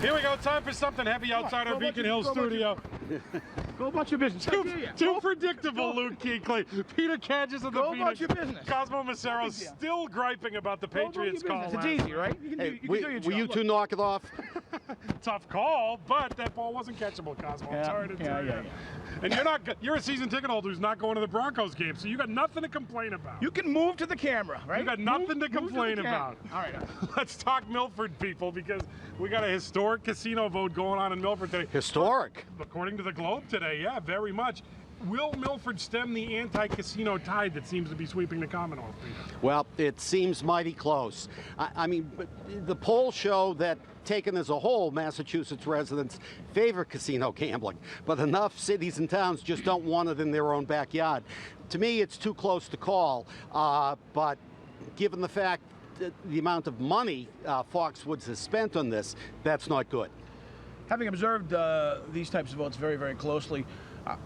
Here we go. Time for something heavy outside our Beacon Hill studio. Go about your business. Too predictable, Luke Kuechly. Peter Cadges of the Go Phoenix. about your business. Cosmo Macero still griping about the Patriots call. It's easy, right? You can do your job. Will you two knock it off? Tough call, but that ball wasn't catchable, Cosmo. I'm sorry to tell you. And you're a season ticket holder who's not going to the Broncos game, so you got nothing to complain about. You can move to the camera, right? You got nothing to complain about. All right. Let's talk Milford, people, because we got a historic casino vote going on in Milford today. Historic? According to the Globe today, yeah, very much. Will Milford stem the anti-casino tide that seems to be sweeping the Commonwealth, Peter? Well, it seems mighty close. I mean, the polls show that, taken as a whole, Massachusetts residents favor casino gambling, but enough cities and towns just don't want it in their own backyard. To me, it's too close to call, but given the fact that the amount of money Foxwoods has spent on this, that's not good. Having observed these types of votes very, very closely,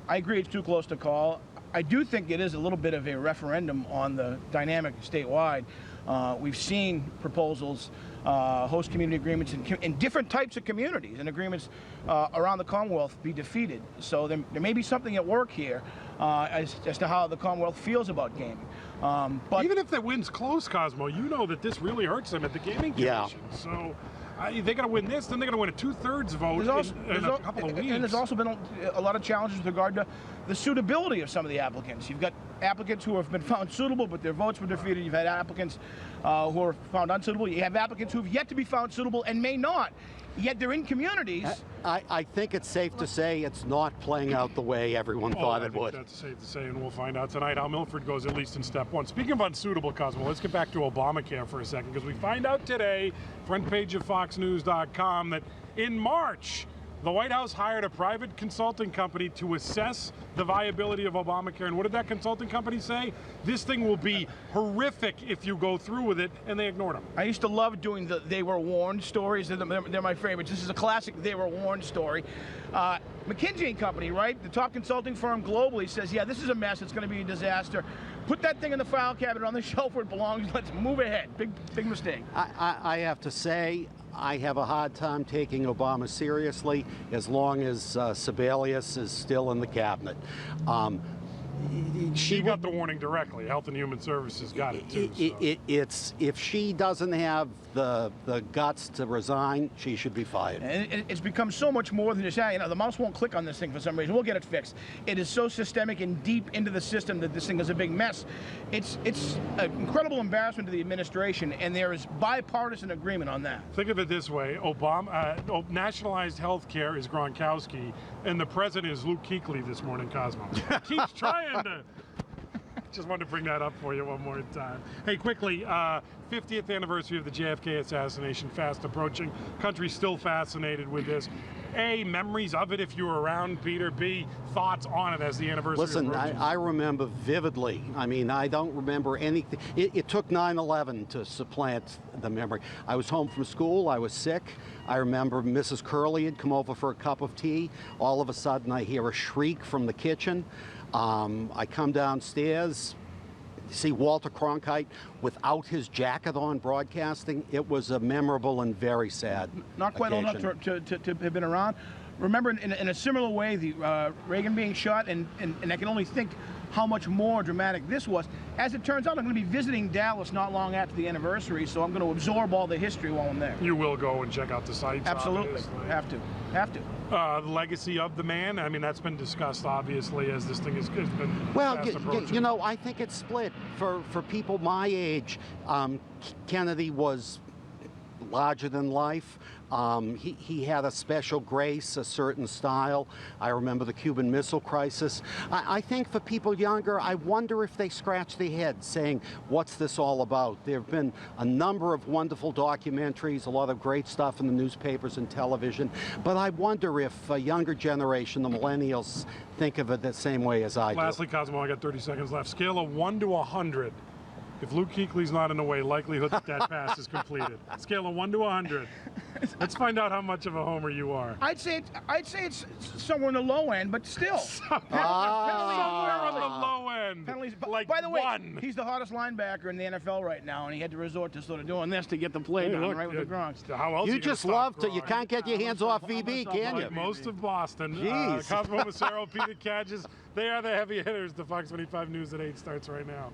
I agree it's too close to call. I do think it is a little bit of a referendum on the dynamic statewide. We've seen proposals, host community agreements in different types of communities and agreements around the Commonwealth be defeated. So there may be something at work here as to how the Commonwealth feels about gaming. But even if the win's close, Cosmo, you know that this really hurts them at the gaming commission. Yeah. So they got to win this, then they're going to win a 2/3 vote in a couple of weeks. And there's also been a lot of challenges with regard to the suitability of some of the applicants. You've got applicants who have been found suitable, but their votes were defeated. You've had applicants who are found unsuitable. You have applicants who have yet to be found suitable and may not. Yet they're in communities. I think it's safe to say it's not playing out the way everyone thought it would. That's safe to say, and we'll find out tonight how Milford goes, at least in step one. Speaking of unsuitable, Cosmo, let's get back to Obamacare for a second, because we find out today, front page of FoxNews.com, that in March, the White House hired a private consulting company to assess the viability of Obamacare. And what did that consulting company say? This thing will be horrific if you go through with it, and they ignored them. I used to love doing the "they were warned" stories. They're my favorites. This is a classic "they were warned" story. McKinsey & Company, right? The top consulting firm globally says, yeah, this is a mess. It's going to be a disaster. Put that thing in the file cabinet on the shelf where it belongs. Let's move ahead. Big mistake. I have to say, I have a hard time taking Obama seriously as long as Sebelius is still in the cabinet. She got the warning directly. Health and Human Services got it too. It's if she doesn't have the guts to resign, she should be fired. And it's become so much more than just, the mouse won't click on this thing for some reason. We'll get it fixed. It is so systemic and deep into the system that this thing is a big mess. It's an incredible embarrassment to the administration, and there is bipartisan agreement on that. Think of it this way: nationalized health care is Gronkowski, and the president is Luke Kuechly this morning, Cosmo. Keeps trying to. Just wanted to bring that up for you one more time. Hey, quickly, 50th anniversary of the JFK assassination fast approaching. Country's still fascinated with this. A, memories of it if you were around, Peter. B, thoughts on it as the anniversary approaches. Listen, I remember vividly. I mean, I don't remember anything. It took 9/11 to supplant the memory. I was home from school. I was sick. I remember Mrs. Curley had come over for a cup of tea. All of a sudden, I hear a shriek from the kitchen. I come downstairs, see Walter Cronkite without his jacket on broadcasting. It was a memorable and very sad Not quite old enough to have been around. Remember, in a similar way, the Reagan being shot, and I can only think how much more dramatic this was. As it turns out, I'm going to be visiting Dallas not long after the anniversary, so I'm going to absorb all the history while I'm there. You will go and check out the sites. Absolutely. Obviously. Have to. The legacy of the man, I mean, that's been discussed, obviously, as this thing has been Well, fast approaching. you know, I think it's split. For people my age, Kennedy was larger than life. He had a special grace, a certain style. I remember the Cuban Missile Crisis. I think for people younger, I wonder if they scratch their heads saying, what's this all about? There have been a number of wonderful documentaries, a lot of great stuff in the newspapers and television, but I wonder if a younger generation, the millennials, think of it the same way as I do. Lastly, Cosmo, I got 30 seconds left. Scale of 1 to 100. If Luke Kuechly's not in the way, likelihood that pass is completed. Scale of 1 to 100. Let's find out how much of a homer you are. I'd say it's somewhere in the low end, but still. Somewhere on the low end. Penalties. Like By the way, 1. he's the hottest linebacker in the NFL right now, and he had to resort to sort of doing this to get the play done, Look, right with the Gronks. How else You are gonna just stop love to. Gronk? You can't get your hands off VB, can you? Like most of Boston. Jeez. Cosmo Macero, Peter Cadges, they are the heavy hitters. The Fox 25 News at 8 starts right now.